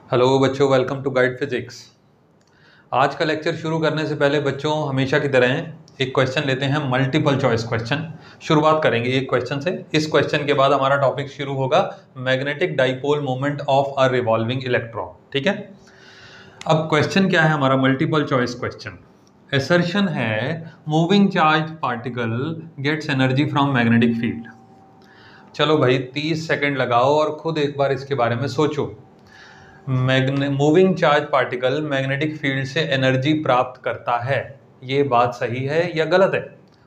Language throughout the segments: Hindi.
हेलो बच्चों, वेलकम टू गाइड फिजिक्स। आज का लेक्चर शुरू करने से पहले बच्चों हमेशा की तरह एक क्वेश्चन लेते हैं, मल्टीपल चॉइस क्वेश्चन। शुरुआत करेंगे एक क्वेश्चन से। इस क्वेश्चन के बाद हमारा टॉपिक शुरू होगा magnetic dipole moment of a revolving electron. ठीक है, अब क्वेश्चन क्या है हमारा? Multiple choice question. असर्शन है moving charge particle gets energy from magnetic field. चलो भाई 30 सेकेंड लगाओ और खुद एक बार इसके बारे में सोचो। Moving charge particle magnetic field से एनर्जी प्राप्त करता है, ये बात सही है या गलत है?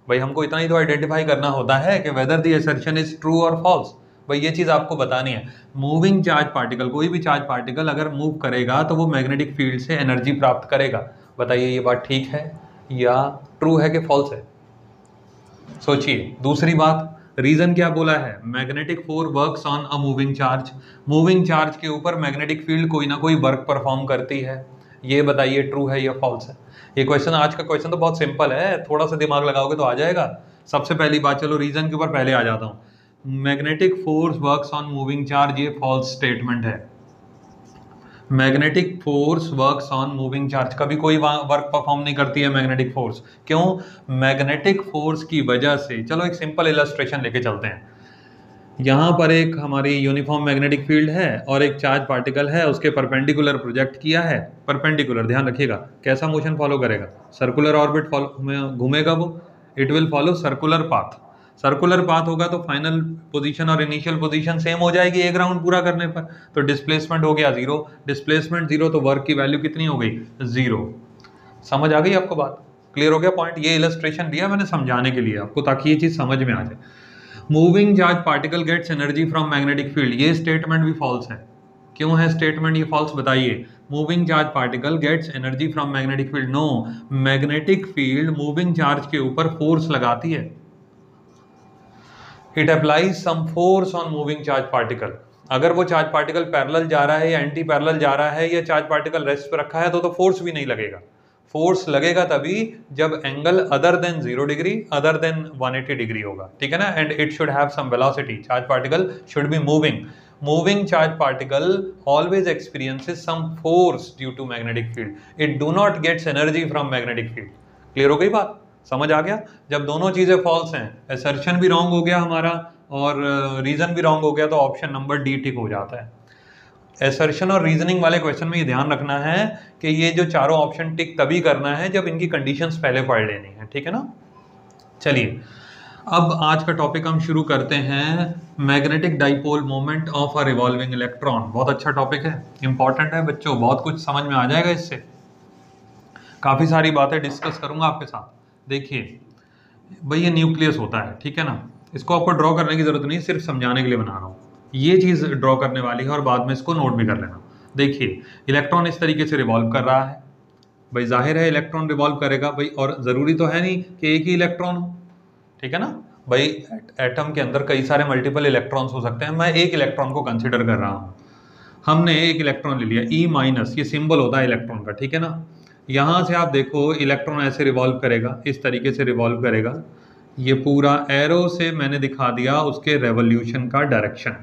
भाई हमको इतना ही तो आइडेंटिफाई करना होता है कि whether the assertion is true और फॉल्स। भाई ये चीज आपको बतानी है। मूविंग चार्ज पार्टिकल, कोई भी चार्ज पार्टिकल अगर मूव करेगा तो वो मैग्नेटिक फील्ड से एनर्जी प्राप्त करेगा। बताइए ये बात ठीक है या ट्रू है कि फॉल्स है? सोचिए। दूसरी बात, रीजन क्या बोला है? Magnetic force works on a moving charge. Moving charge के ऊपर मैग्नेटिक फील्ड कोई ना कोई वर्क परफॉर्म करती है। ये बताइए ट्रू है या फॉल्स है? ये क्वेश्चन, आज का क्वेश्चन तो बहुत सिंपल है, थोड़ा सा दिमाग लगाओगे तो आ जाएगा। सबसे पहली बात, चलो रीजन के ऊपर पहले आ जाता हूं। Magnetic force works on moving charge, ये फॉल्स स्टेटमेंट है। Magnetic force works on moving charge, कभी कोई वर्क परफॉर्म नहीं करती है मैग्नेटिक फोर्स। क्यों? मैग्नेटिक फोर्स की वजह से। चलो एक सिंपल इलस्ट्रेशन लेके चलते हैं। यहाँ पर एक हमारी यूनिफॉर्म मैग्नेटिक फील्ड है और एक चार्ज पार्टिकल है, उसके परपेंडिकुलर प्रोजेक्ट किया है। परपेंडिकुलर, ध्यान रखिएगा, कैसा मोशन फॉलो करेगा? सर्कुलर ऑर्बिट फॉलो घूमेगा वो। It will follow circular path. Circular path होगा तो फाइनल पोजीशन और इनिशियल पोजीशन सेम हो जाएगी एक राउंड पूरा करने पर। तो डिस्प्लेसमेंट हो गया जीरो। डिस्प्लेसमेंट जीरो तो वर्क की वैल्यू कितनी हो गई? जीरो। समझ आ गई आपको बात? क्लियर हो गया पॉइंट? ये इलस्ट्रेशन दिया मैंने समझाने के लिए आपको, ताकि ये चीज समझ में आ जाए। Moving charge particle gets energy from magnetic field, ये स्टेटमेंट भी फॉल्स है। क्यों है स्टेटमेंट ये फॉल्स? बताइए। Moving charge particle gets energy from magnetic field, no. Magnetic field moving charge के ऊपर फोर्स लगाती है। It applies some force on moving charge particle. अगर वो चार्ज पार्टिकल पैरेलल जा रहा है या एंटी पैरेलल जा रहा है या चार्ज पार्टिकल रेस्ट पे रखा है तो फोर्स भी नहीं लगेगा। फोर्स लगेगा तभी जब angle other than 0 degree, other than 180 degree होगा। ठीक है ना? And it should have some velocity. Charge particle should be moving. Moving charge particle always experiences some force due to magnetic field. It do not gets energy from magnetic field. Clear हो गई बात? समझ आ गया? जब दोनों चीजें फॉल्स हैं, असर्शन भी रॉन्ग हो गया हमारा और रीजन भी रॉन्ग हो गया, तो ऑप्शन नंबर डी टिक हो जाता है। असर्शन और रीजनिंग वाले क्वेश्चन में ये ध्यान रखना है कि ये जो चारों ऑप्शन टिक तभी करना है जब इनकी कंडीशंस पहले पढ़ लेनी है। ठीक है ना? चलिए अब आज का टॉपिक हम शुरू करते हैं, magnetic dipole moment of a revolving electron. बहुत अच्छा टॉपिक है, इंपॉर्टेंट है बच्चों, बहुत कुछ समझ में आ जाएगा इससे। काफी सारी बातें डिस्कस करूंगा आपके साथ। देखिए भाई, ये न्यूक्लियस होता है, ठीक है ना? इसको आपको ड्रॉ करने की जरूरत नहीं, सिर्फ समझाने के लिए बना रहा हूँ। ये चीज ड्रॉ करने वाली है और बाद में इसको नोट भी कर लेना। देखिए इलेक्ट्रॉन इस तरीके से रिवॉल्व कर रहा है। भाई जाहिर है इलेक्ट्रॉन रिवॉल्व करेगा भाई, और जरूरी तो है नहीं कि एक ही इलेक्ट्रॉन हो। ठीक है ना भाई? एटम के अंदर कई सारे मल्टीपल इलेक्ट्रॉन्स हो सकते हैं। मैं एक इलेक्ट्रॉन को कंसिडर कर रहा हूँ। हमने एक इलेक्ट्रॉन ले लिया, ई माइनस, ये सिंबल होता है इलेक्ट्रॉन का। ठीक है ना? यहां से आप देखो इलेक्ट्रॉन ऐसे रिवॉल्व करेगा, इस तरीके से रिवॉल्व करेगा। ये पूरा एरो से मैंने दिखा दिया उसके रेवोल्यूशन का डायरेक्शन।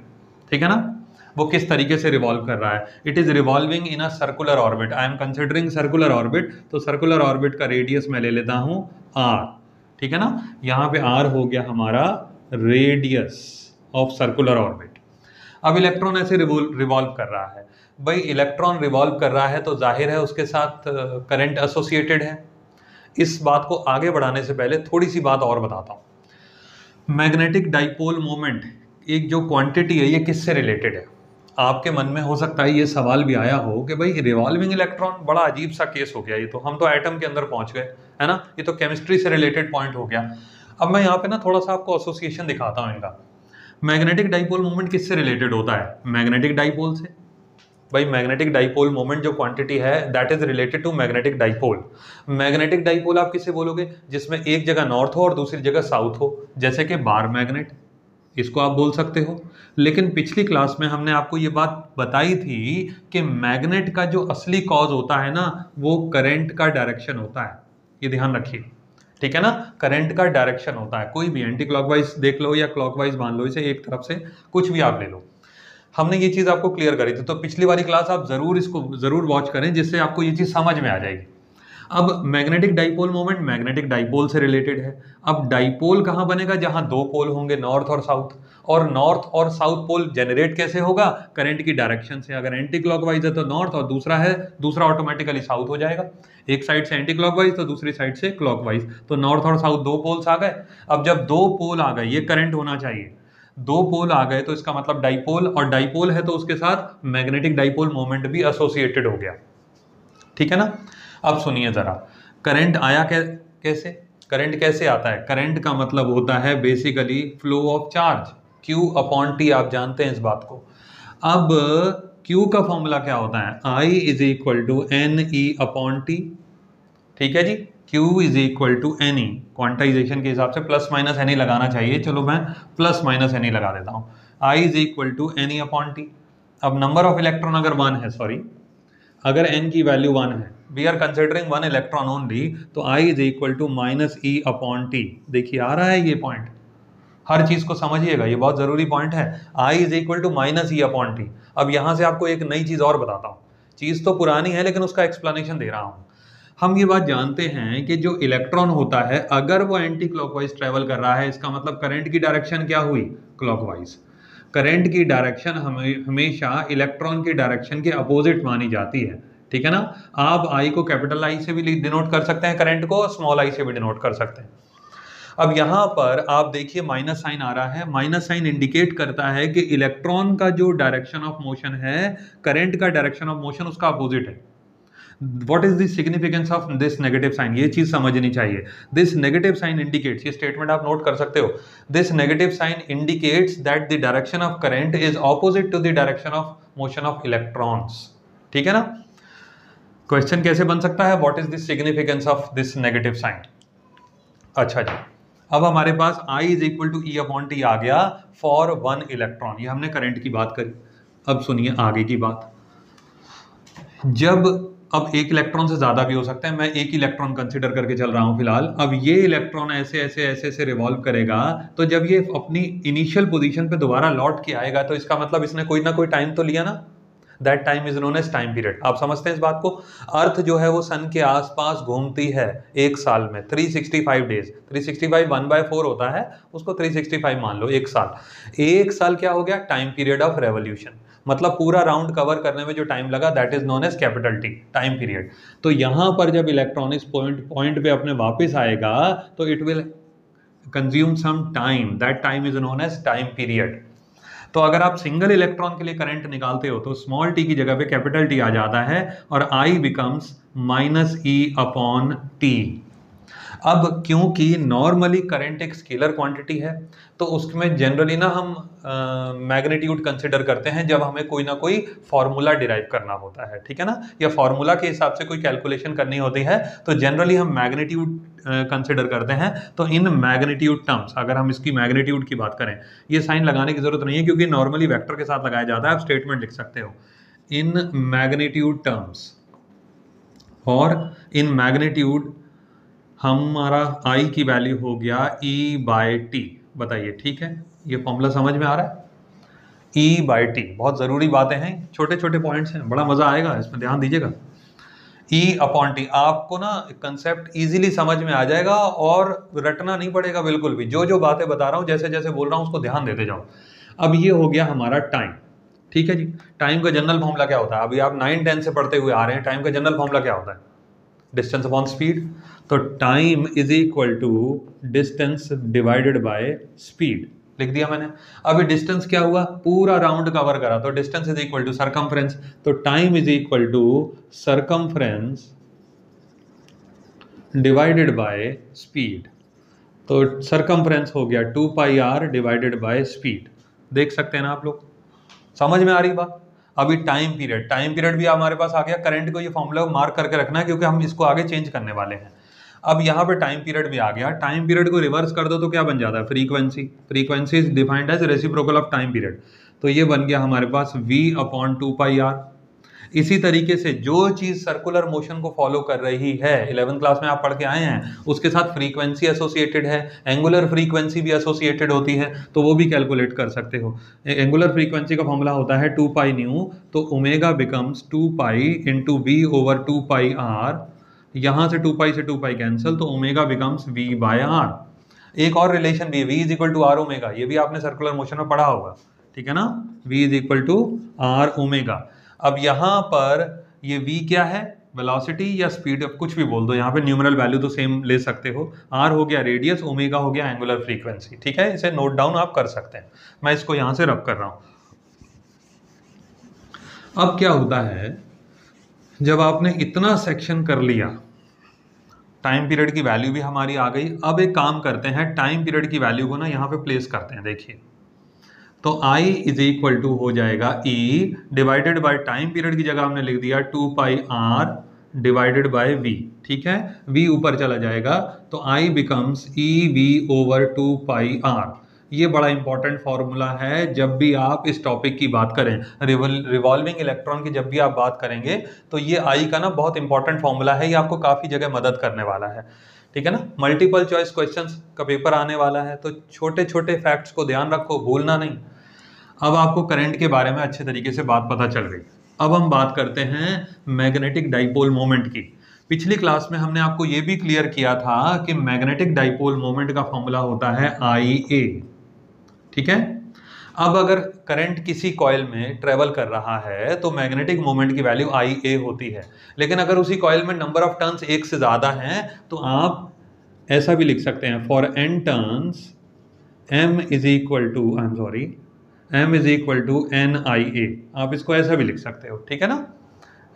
ठीक है ना? वो किस तरीके से रिवॉल्व कर रहा है। It is revolving in a circular orbit. I am considering circular orbit, तो सर्कुलर ऑर्बिट का रेडियस मैं ले लेता हूं आर। ठीक है ना? यहां पे आर हो गया हमारा रेडियस ऑफ सर्कुलर ऑर्बिट। अब इलेक्ट्रॉन ऐसे रिवॉल्व कर रहा है। भाई इलेक्ट्रॉन रिवॉल्व कर रहा है तो जाहिर है उसके साथ करंट एसोसिएटेड है। इस बात को आगे बढ़ाने से पहले थोड़ी सी बात और बताता हूं। मैग्नेटिक डाइपोल मोमेंट एक जो क्वांटिटी है, ये किससे रिलेटेड है? आपके मन में हो सकता है ये सवाल भी आया हो कि भाई रिवॉल्विंग इलेक्ट्रॉन, बड़ा अजीब सा केस हो गया ये तो, हम तो एटम के अंदर पहुंच गए, है ना? ये तो केमिस्ट्री से रिलेटेड पॉइंट हो गया। अब मैं यहाँ पे ना थोड़ा सा आपको एसोसिएशन दिखाता हूँ इनका। मैग्नेटिक डाइपोल मोमेंट किससे रिलेटेड होता है? मैग्नेटिक डाइपोल से। भाई मैग्नेटिक डाइपोल मोमेंट जो क्वांटिटी है that is related to magnetic dipole. Magnetic dipole आप किसे बोलोगे? जिसमें एक जगह नॉर्थ हो और दूसरी जगह साउथ हो, जैसे कि बार मैग्नेट, इसको आप बोल सकते हो। लेकिन पिछली क्लास में हमने आपको ये बात बताई थी कि मैग्नेट का जो असली कॉज होता है ना, वो करंट का डायरेक्शन होता है। ये ध्यान रखिए, ठीक है ना? करंट का डायरेक्शन होता है। कोई भी एंटी क्लॉकवाइज देख लो या क्लॉकवाइज मान लो, इसे एक तरफ से कुछ भी आप ले लो। हमने ये चीज आपको क्लियर करी थी, तो पिछली वाली क्लास आप जरूर इसको जरूर वॉच करें, जिससे आपको ये चीज समझ में आ जाएगी। अब magnetic dipole moment magnetic dipole से रिलेटेड है। अब डाइपोल कहाँ बनेगा? जहां दो पोल होंगे, नॉर्थ और साउथ। और नॉर्थ और साउथ पोल जनरेट कैसे होगा? करंट की डायरेक्शन से। अगर एंटी क्लॉकवाइज है तो नॉर्थ, और दूसरा ऑटोमेटिकली साउथ हो जाएगा। एक साइड से एंटी क्लॉकवाइज तो दूसरी साइड से क्लॉकवाइज, तो नॉर्थ और साउथ दो पोल्स आ गए। अब जब दो पोल आ गए, ये करंट होना चाहिए, दो पोल आ गए तो इसका मतलब डाइपोल, और डाइपोल है तो उसके साथ मैग्नेटिक डाइपोल मोमेंट भी एसोसिएटेड हो गया। ठीक है ना? अब सुनिए जरा, करंट आया कैसे? करंट कैसे आता है? करंट का मतलब होता है basically flow of charge, Q upon T, आप जानते हैं इस बात को। अब Q का फॉर्मूला क्या होता है? I is equal to n e upon t. ठीक है जी, Q is equal to n e, quantization के हिसाब से प्लस माइनस एन ई लगाना चाहिए, चलो मैं प्लस माइनस एन ई लगा देता हूँ। I is equal to n e upon t. अब नंबर ऑफ इलेक्ट्रॉन अगर 1 है, सॉरी अगर n की वैल्यू 1 है, we are considering 1 electron only, तो I is equal to minus e upon t. देखिए आ रहा है ये पॉइंट, हर चीज को समझिएगा, ये बहुत जरूरी पॉइंट है। I is equal to minus e upon t. अब यहां से आपको एक नई चीज और बताता हूँ, चीज तो पुरानी है लेकिन उसका एक्सप्लेनेशन दे रहा हूँ। हम ये बात जानते हैं कि जो इलेक्ट्रॉन होता है, अगर वो एंटी क्लॉकवाइज ट्रेवल कर रहा है, इसका मतलब करंट की डायरेक्शन क्या हुई? क्लॉकवाइज। करंट की डायरेक्शन हमेशा इलेक्ट्रॉन की डायरेक्शन के अपोजिट मानी जाती है। ठीक है ना? आप आई को कैपिटल आई से भी डिनोट कर सकते हैं, करंट को स्मॉल आई से भी डिनोट कर सकते हैं। अब यहां पर आप देखिए माइनस साइन आ रहा है, माइनस साइन इंडिकेट करता है कि इलेक्ट्रॉन का जो डायरेक्शन ऑफ मोशन है, करंट का डायरेक्शन ऑफ मोशन उसका अपोजिट है। What is the significance of this negative sign? ये चीज समझनी चाहिए। This negative sign indicates, ये स्टेटमेंट आप नोट कर सकते हो, this negative sign indicates that the direction of current is opposite to the direction of motion of electrons। ठीक है ना? क्वेश्चन कैसे बन सकता है? What is the significance of this negative sign? अच्छा जी, अब हमारे पास I is equal to E upon T आ गया फॉर 1 इलेक्ट्रॉन। ये हमने करंट की बात करी। अब सुनिए आगे की बात, जब अब एक इलेक्ट्रॉन से ज्यादा भी हो सकता है, मैं एक इलेक्ट्रॉन कंसीडर करके चल रहा हूं फिलहाल। अब ये इलेक्ट्रॉन ऐसे ऐसे ऐसे ऐसे रिवॉल्व करेगा, तो जब ये अपनी इनिशियल पोजीशन पे दोबारा लौट के आएगा, तो इसका मतलब इसने कोई ना कोई टाइम तो लिया ना, that time is known as time period. आप समझते हैं इस बात को? अर्थ जो है वो सन के आसपास घूमती है एक साल में 365 डेज, 365 1/4 होता है, उसको 365 मान लो, एक साल। एक साल क्या हो गया? टाइम पीरियड ऑफ रेवोल्यूशन, मतलब पूरा राउंड कवर करने में जो टाइम लगा, that is known as capital T, time period. तो यहां पर जब इलेक्ट्रॉन इस पॉइंट पे अपने वापस आएगा, तो it will consume some time, that time is known as time period. तो अगर आप सिंगल इलेक्ट्रॉन के लिए करंट निकालते हो, तो स्मॉल टी की जगह पे कैपिटल टी आ जाता है, और I becomes minus e upon t. अब क्योंकि नॉर्मली करंट एक स्केलर क्वांटिटी है, तो उसमें जनरली ना हम मैग्नीट्यूड कंसिडर करते हैं जब हमें कोई ना कोई फॉर्मूला डिराइव करना होता है। ठीक है ना? या फॉर्मूला के हिसाब से कोई कैलकुलेशन करनी होती है, तो जनरली हम मैग्नीट्यूड कंसिडर करते हैं। तो इन मैग्नीट्यूड टर्म्स, अगर हम इसकी मैग्नीट्यूड की बात करें, ये साइन लगाने की जरूरत नहीं है क्योंकि नॉर्मली वेक्टर के साथ लगाया जाता है। आप स्टेटमेंट लिख सकते हो इन मैग्नीट्यूड टर्म्स, और इन मैग्नीट्यूड हमारा I की वैल्यू हो गया E/T। बताइए ठीक है? ये फॉर्मूला समझ में आ रहा है? E/T, बहुत जरूरी बातें हैं, छोटे छोटे पॉइंट्स हैं, बड़ा मजा आएगा, इसमें ध्यान दीजिएगा। E/T, आपको ना कंसेप्ट इजीली समझ में आ जाएगा और रटना नहीं पड़ेगा बिल्कुल भी। जो जो बातें बता रहा हूँ, जैसे जैसे बोल रहा हूँ, उसको ध्यान देते जाओ। अब ये हो गया हमारा टाइम। ठीक है जी? टाइम का जनरल फॉर्मूला क्या होता है? अभी आप 9-10 से पढ़ते हुए आ रहे हैं, टाइम का जनरल फॉर्मूला क्या होता है? Distance upon speed. तो time is equal to distance divided by speed, लिख दिया मैंने। अभी डिस्टेंस क्या हुआ? पूरा राउंड कवर करा, तो distance is equal to circumference. तो time is equal to circumference divided by speed. तो सरकमफ्रेंस हो गया 2πr डिवाइडेड बाय स्पीड। देख सकते हैं ना आप लोग? समझ में आ रही बात? अभी टाइम पीरियड भी हमारे पास आ गया। करंट को ये फॉर्मूला मार्क करके रखना है क्योंकि हम इसको आगे चेंज करने वाले हैं। अब यहाँ पे टाइम पीरियड भी आ गया। टाइम पीरियड को रिवर्स कर दो तो क्या बन जाता है? Frequency is defined as reciprocal of time period. तो ये बन गया हमारे पास v/2πr। इसी तरीके से जो चीज सर्कुलर मोशन को फॉलो कर रही है, 11th क्लास में आप पढ़ के आए हैं, उसके साथ फ्रीक्वेंसी एसोसिएटेड है, एंगुलर फ्रीक्वेंसी भी एसोसिएटेड होती है, तो वो भी कैलकुलेट कर सकते हो। एंगुलर फ्रीक्वेंसी का फॉर्मूला होता है 2 पाई न्यू, तो omega becomes 2 pi into v over 2 pi r. यहां से 2 पाई से 2 पाई कैंसिल, तो omega becomes v by r. एक और रिलेशन भी है, v is equal to r omega, ये भी आपने सर्कुलर मोशन में पढ़ा होगा, ठीक है ना, v is equal to r omega. अब यहां पर ये v क्या है, वेलोसिटी या स्पीड, अब कुछ भी बोल दो, यहाँ पे न्यूमरल वैल्यू तो सेम ले सकते हो। r हो गया रेडियस, ओमेगा हो गया एंगुलर फ्रीक्वेंसी, ठीक है, इसे नोट डाउन आप कर सकते हैं। मैं इसको यहां से रब कर रहा हूं। अब क्या होता है, जब आपने इतना सेक्शन कर लिया, टाइम पीरियड की वैल्यू भी हमारी आ गई। अब एक काम करते हैं, टाइम पीरियड की वैल्यू को ना यहाँ पे प्लेस करते हैं। देखिए, तो I इज इक्वल टू हो जाएगा E divided by time period की जगह हमने लिख दिया 2 पाई R डिवाइडेड बाय V, ठीक है, V ऊपर चला जाएगा, तो I becomes EV over 2 pi R। ये बड़ा इंपॉर्टेंट फॉर्मूला है जब भी आप इस टॉपिक की बात करें, रिवॉल्विंग इलेक्ट्रॉन की जब भी आप बात करेंगे, तो ये I का ना बहुत इंपॉर्टेंट फॉर्मूला है, ये आपको काफ़ी जगह मदद करने वाला है, ठीक है ना। मल्टीपल चॉइस क्वेश्चंस का पेपर आने वाला है, तो छोटे छोटे फैक्ट्स को ध्यान रखो, भूलना नहीं। अब आपको करंट के बारे में अच्छे तरीके से बात पता चल गई। अब हम बात करते हैं मैग्नेटिक डाइपोल मोमेंट की। पिछली क्लास में हमने आपको ये भी क्लियर किया था कि मैग्नेटिक डाइपोल मोमेंट का फॉर्मूला होता है IA, ठीक है। अब अगर करंट किसी कॉइल में ट्रेवल कर रहा है तो मैग्नेटिक मोमेंट की वैल्यू IA होती है, लेकिन अगर उसी कॉइल में नंबर ऑफ टर्न्स एक से ज्यादा हैं तो आप ऐसा भी लिख सकते हैं, for n turns m is equal to m is equal to NIA। आप इसको ऐसा भी लिख सकते हो, ठीक है ना।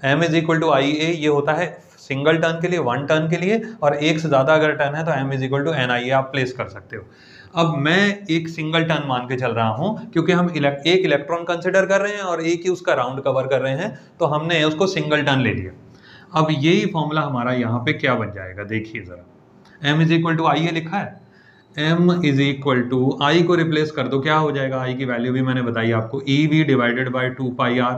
m is equal to IA ये होता है सिंगल टर्न के लिए, वन टर्न के लिए, और एक से ज़्यादा अगर टर्न है तो m is equal to NIA आप प्लेस कर सकते हो। अब मैं एक सिंगल टर्न मान के चल रहा हूं, क्योंकि हम एक इलेक्ट्रॉन कंसिडर कर रहे हैं और एक ही उसका राउंड कवर कर रहे हैं, तो हमने उसको सिंगल टर्न ले लिया। अब यही फॉर्मूला हमारा यहाँ पे क्या बन जाएगा, देखिए जरा, m is equal to IA लिखा है, m is equal to I को रिप्लेस कर दो, क्या हो जाएगा, I की वैल्यू भी मैंने बताई आपको, EV divided by 2 pi R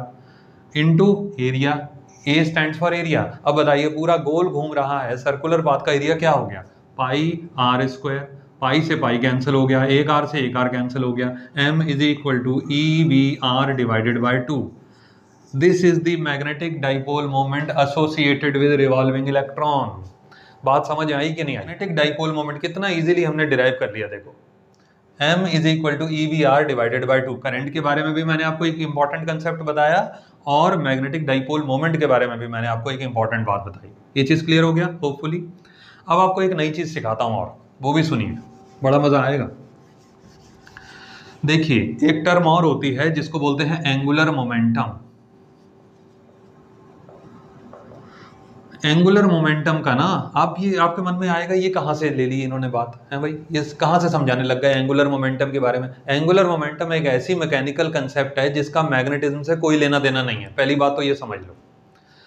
into area, A stands for area. अब बताइए, पूरा गोल घूम रहा है, सर्कुलर पाथ का एरिया क्या हो गया, पाई R स्क्वायर, पाई से पाई कैंसिल हो गया, एक R से एक R कैंसिल हो गया, m is equal to EVR divided by 2। This is the magnetic dipole moment associated with revolving electron. बात समझ आई कि नहीं आई? मैग्नेटिक डाइपोल मोमेंट कितना इजीली हमने डिराइव कर लिया। देखो, m is equal to EVR divided by 2। Current के बारे में भी मैंने आपको एक इंपॉर्टेंट कंसेप्ट बताया, और मैग्नेटिक डाइपोल मोमेंट के बारे में भी मैंने आपको एक इंपॉर्टेंट बात बताई। ये चीज क्लियर हो गया होपफुली। अब आपको एक नई चीज सिखाता हूं, और वो भी सुनिए, बड़ा मजा आएगा। देखिए, एक टर्म और होती है जिसको बोलते हैं एंगुलर मोमेंटम। एंगुलर मोमेंटम का ना, आप ये आपके मन में आएगा, ये कहाँ से ले ली इन्होंने बात है भाई, ये कहाँ से समझाने लग गए एंगुलर मोमेंटम के बारे में। एंगुलर मोमेंटम एक ऐसी मैकेनिकल कंसेप्ट है जिसका मैग्नेटिज्म से कोई लेना देना नहीं है। पहली बात तो ये समझ लो।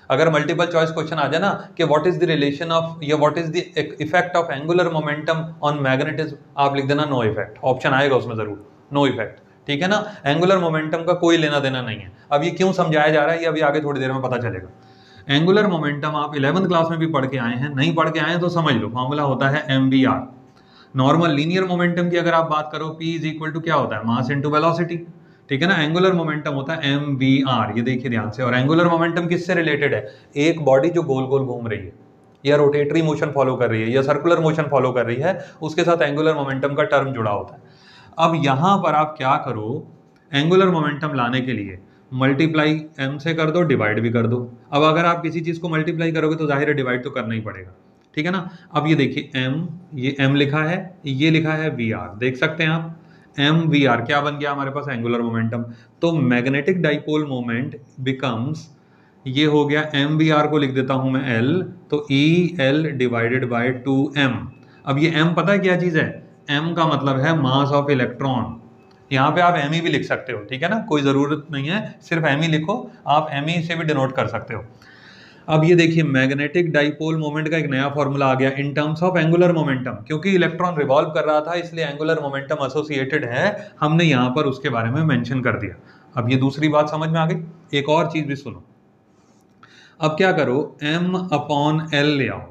अगर मल्टीपल चॉइस क्वेश्चन आ जाए ना कि what is the relation of या what is the effect of angular momentum on magnetism, आप लिख देना नो इफेक्ट, ऑप्शन आएगा उसमें जरूर, नो इफेक्ट, ठीक है ना। एंगुलर मोमेंटम का कोई लेना देना नहीं है। अब ये क्यों समझाया जा रहा है, ये अभी आगे थोड़ी देर में पता चलेगा। एंगुलर मोमेंटम आप 11th क्लास में भी पढ़ के आए हैं, नहीं पढ़ के आए हैं तो समझ लो, फॉर्मूला होता है MVR। नॉर्मल लीनियर मोमेंटम की अगर आप बात करो, P इज इक्वल टू क्या होता है, मास इनटू वेलोसिटी, ठीक है ना। एंगुलर मोमेंटम होता है MVR, ये देखिए ध्यान से। और एंगुलर मोमेंटम किससे रिलेटेड है, एक बॉडी जो गोल गोल घूम रही है या रोटेटरी मोशन फॉलो कर रही है या सर्कुलर मोशन फॉलो कर रही है, उसके साथ एंगुलर मोमेंटम का टर्म जुड़ा होता है। अब यहां पर आप क्या करो, एंगुलर मोमेंटम लाने के लिए मल्टीप्लाई m से कर दो, डिवाइड भी कर दो। अब अगर आप किसी चीज को मल्टीप्लाई करोगे तो जाहिर है डिवाइड तो करना ही पड़ेगा, ठीक है ना। अब ये देखिए m, ये m लिखा है, ये लिखा है VR, देख सकते हैं आप, MVR क्या बन गया हमारे पास, एंगुलर मोमेंटम। तो मैग्नेटिक डाइपोल मोमेंट बिकम्स, ये हो गया MVR को लिख देता हूं मैं L, तो EL डिवाइडेड बाय 2m। अब ये m पता है क्या चीज है, m का मतलब है मास ऑफ इलेक्ट्रॉन। यहाँ पे आप ME भी लिख सकते हो, ठीक है ना, कोई ज़रूरत नहीं है सिर्फ ME लिखो, आप ME से भी डिनोट कर सकते हो। अब ये देखिए, मैग्नेटिक डाइपोल मोमेंट का एक नया फॉर्मूला आ गया in terms of angular momentum. क्योंकि इलेक्ट्रॉन रिवॉल्व कर रहा था इसलिए एंगुलर मोमेंटम एसोसिएटेड है, हमने यहाँ पर उसके बारे में मेंशन कर दिया। अब ये दूसरी बात समझ में आ गई। एक और चीज़ भी सुनो, अब क्या करो, m/l ले आओ,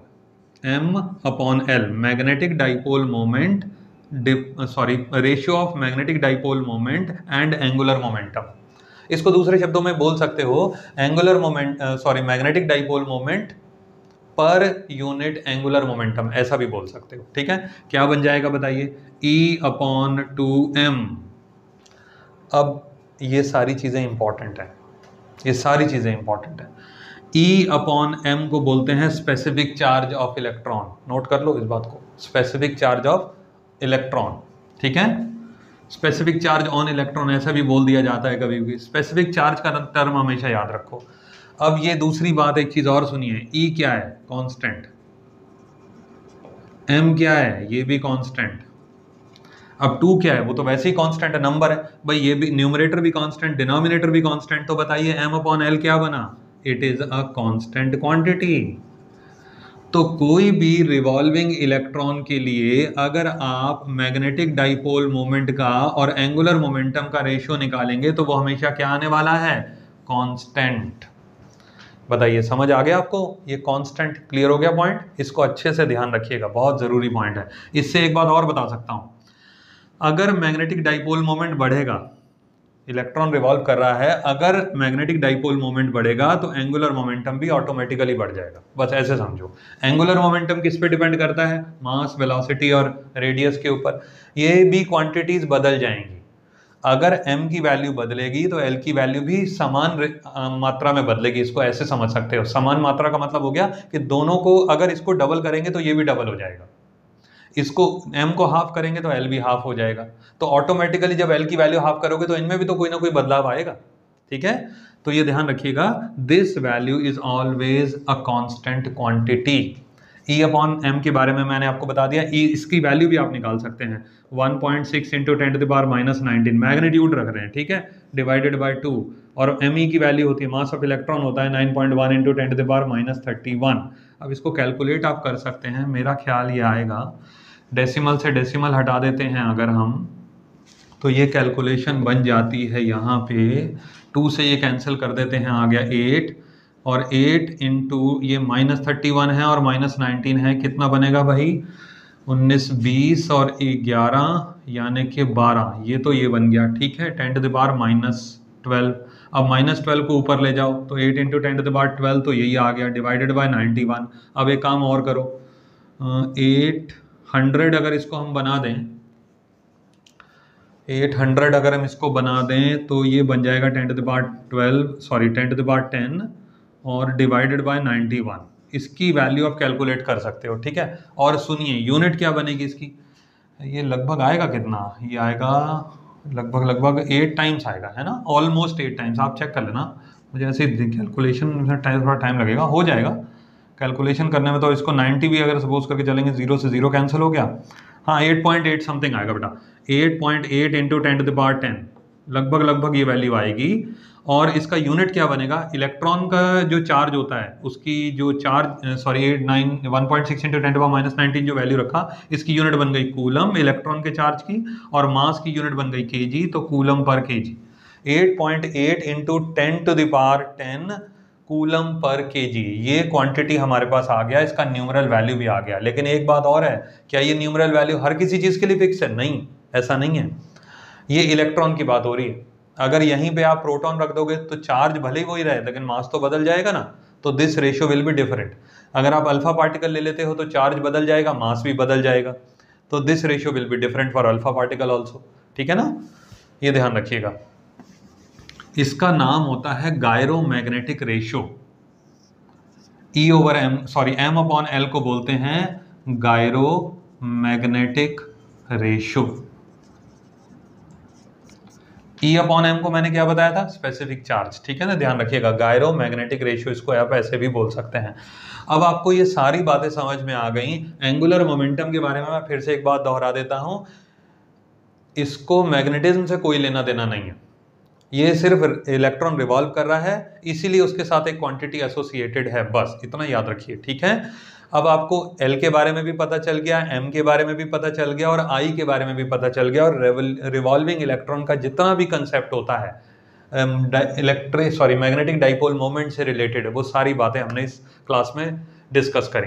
m/l magnetic dipole moment, ratio of magnetic dipole moment and angular momentum. इसको दूसरे शब्दों में बोल सकते हो angular moment, magnetic dipole moment per unit angular momentum, ऐसा भी बोल सकते हो। ठीक है, क्या बन जाएगा बताइए, E/2m। अब ये सारी चीजें इंपॉर्टेंट है, ये सारी चीजें इंपॉर्टेंट है। E/m को बोलते हैं specific charge of electron, note कर लो इस बात को, स्पेसिफिक चार्ज ऑफ इलेक्ट्रॉन। ठीक है, स्पेसिफिक चार्ज ऑन इलेक्ट्रॉन ऐसा भी बोल दिया जाता है कभी भी, स्पेसिफिक चार्ज का टर्म हमेशा याद रखो। अब ये दूसरी बात, एक चीज और सुनिए, E क्या है, कांस्टेंट, M क्या है, ये भी कांस्टेंट, अब 2 क्या है, वो तो वैसे ही कांस्टेंट है, नंबर है भाई, ये भी न्यूमरेटर भी कांस्टेंट, डिनोमिनेटर भी कांस्टेंट, तो बताइए m/l क्या बना, it is a constant quantity. तो कोई भी रिवॉल्विंग इलेक्ट्रॉन के लिए अगर आप मैग्नेटिक डाइपोल मोमेंट का और एंगुलर मोमेंटम का रेशियो निकालेंगे तो वो हमेशा क्या आने वाला है, कांस्टेंट। बताइए समझ आ गया आपको, ये कांस्टेंट क्लियर हो गया पॉइंट, इसको अच्छे से ध्यान रखिएगा, बहुत जरूरी पॉइंट है। इससे एक बात और बता सकता हूं, अगर मैग्नेटिक डाइपोल मोमेंट बढ़ेगा, इलेक्ट्रॉन रिवॉल्व कर रहा है, अगर मैग्नेटिक डाइपोल मोमेंट बढ़ेगा तो एंगुलर मोमेंटम भी ऑटोमेटिकली बढ़ जाएगा, बस ऐसे समझो। एंगुलर मोमेंटम किस पे डिपेंड करता है, मास, वेलोसिटी और रेडियस के ऊपर। ये भी क्वांटिटीज बदल जाएंगी, अगर m की वैल्यू बदलेगी तो l की वैल्यू भी समान मात्रा में बदलेगी, इसको ऐसे समझ सकते हो। समान मात्रा का मतलब हो गया कि दोनों को अगर इसको डबल करेंगे तो ये भी डबल हो जाएगा, इसको m को हाफ करेंगे तो l भी हाफ हो जाएगा, तो ऑटोमेटिकली जब l की वैल्यू हाफ करोगे तो इनमें भी तो कोई ना कोई बदलाव आएगा। ठीक है, तो ये ध्यान रखिएगा, this value is always a constant quantity. E/m के बारे में मैंने आपको बता दिया, E इसकी वैल्यू भी आप निकाल सकते हैं, 1.6 इंटू 10⁻⁻19 मैग्नीट्यूड रख रहे हैं, ठीक है, डिवाइडेड बाय 2, और me की वैल्यू होती है, मास ऑफ इलेक्ट्रॉन होता है 9.1 इंटू 10⁻31। अब इसको कैलकुलेट आप कर सकते हैं, मेरा ख्याल ये आएगा, डेसिमल से डेसिमल हटा देते हैं अगर हम, तो ये कैलकुलेशन बन जाती है यहाँ पे, 2 से ये कैंसिल कर देते हैं, आ गया 8, और 8 इंटू ये -31 है और -19 है, कितना बनेगा भाई, 19, 20 और 11 यानी कि 12, ये तो ये बन गया। ठीक है, 10⁻⁻12, अब -12 को ऊपर ले जाओ तो 8 इंटू 10⁻12 तो यही आ गया, डिवाइडेड बाय 91। अब एक काम और करो, 800 अगर इसको हम बना दें, 800 अगर हम इसको बना दें तो ये बन जाएगा 10 और डिवाइडेड बाय 91। इसकी वैल्यू आप कैलकुलेट कर सकते हो। ठीक है, और सुनिए यूनिट क्या बनेगी इसकी, ये लगभग आएगा कितना, ये आएगा लगभग 8 टाइम्स आएगा, है ना, ऑलमोस्ट 8 टाइम्स। आप चेक कर लेना, मुझे ऐसे कैलकुलेशन में थोड़ा टाइम लगेगा, हो जाएगा कैलकुलेशन करने में। तो इसको 90 भी अगर सपोज करके चलेंगे, 0 से 0 कैंसिल हो गया, हाँ 8.8 समथिंग आएगा बेटा, 8.8 इंटू 10⁻10 लगभग ये वैल्यू आएगी। और इसका यूनिट क्या बनेगा, इलेक्ट्रॉन का जो चार्ज होता है उसकी जो चार्ज 1.6 इंटू 10⁻⁻19 जो वैल्यू रखा, इसकी यूनिट बन गई कूलम इलेक्ट्रॉन के चार्ज की, और मास की यूनिट बन गई केजी, तो coulomb per KG. 8.8 into 10⁻10 coulomb per KG, ये क्वांटिटी हमारे पास आ गया, इसका न्यूमरल वैल्यू भी आ गया। लेकिन एक बात और है, क्या ये न्यूमरल वैल्यू हर किसी चीज के लिए फिक्स है, नहीं, ऐसा नहीं है, ये इलेक्ट्रॉन की बात हो रही है। अगर यहीं पे आप प्रोटॉन रख दोगे तो चार्ज भले ही वही रहे लेकिन मास तो बदल जाएगा ना, तो this ratio will be different. अगर आप अल्फा पार्टिकल ले लेते हो तो चार्ज बदल जाएगा, मास भी बदल जाएगा, तो this ratio will be different for alpha particle also. ठीक है ना, ये ध्यान रखिएगा। इसका नाम होता है गायरोमैग्नेटिक रेशियो, m/l को बोलते हैं गायरोमैग्नेटिक रेशियो। E/m को मैंने क्या बताया था, स्पेसिफिक चार्ज। ठीक है ना, ध्यान रखिएगा, गायरोमैग्नेटिक रेशियो इसको आप ऐसे भी बोल सकते हैं। अब आपको ये सारी बातें समझ में आ गई। एंगुलर मोमेंटम के बारे में मैं फिर से एक बात दोहरा देता हूं, इसको मैग्नेटिज्म से कोई लेना देना नहीं है, ये सिर्फ इलेक्ट्रॉन रिवॉल्व कर रहा है, इसीलिए उसके साथ एक क्वांटिटी एसोसिएटेड है, बस इतना याद रखिए। ठीक है, अब आपको L के बारे में भी पता चल गया, M के बारे में भी पता चल गया, और I के बारे में भी पता चल गया, और रिवॉल्विंग इलेक्ट्रॉन का जितना भी कंसेप्ट होता है मैग्नेटिक डाइपोल मोमेंट से रिलेटेड है, वो सारी बातें हमने इस क्लास में डिस्कस करेंगे।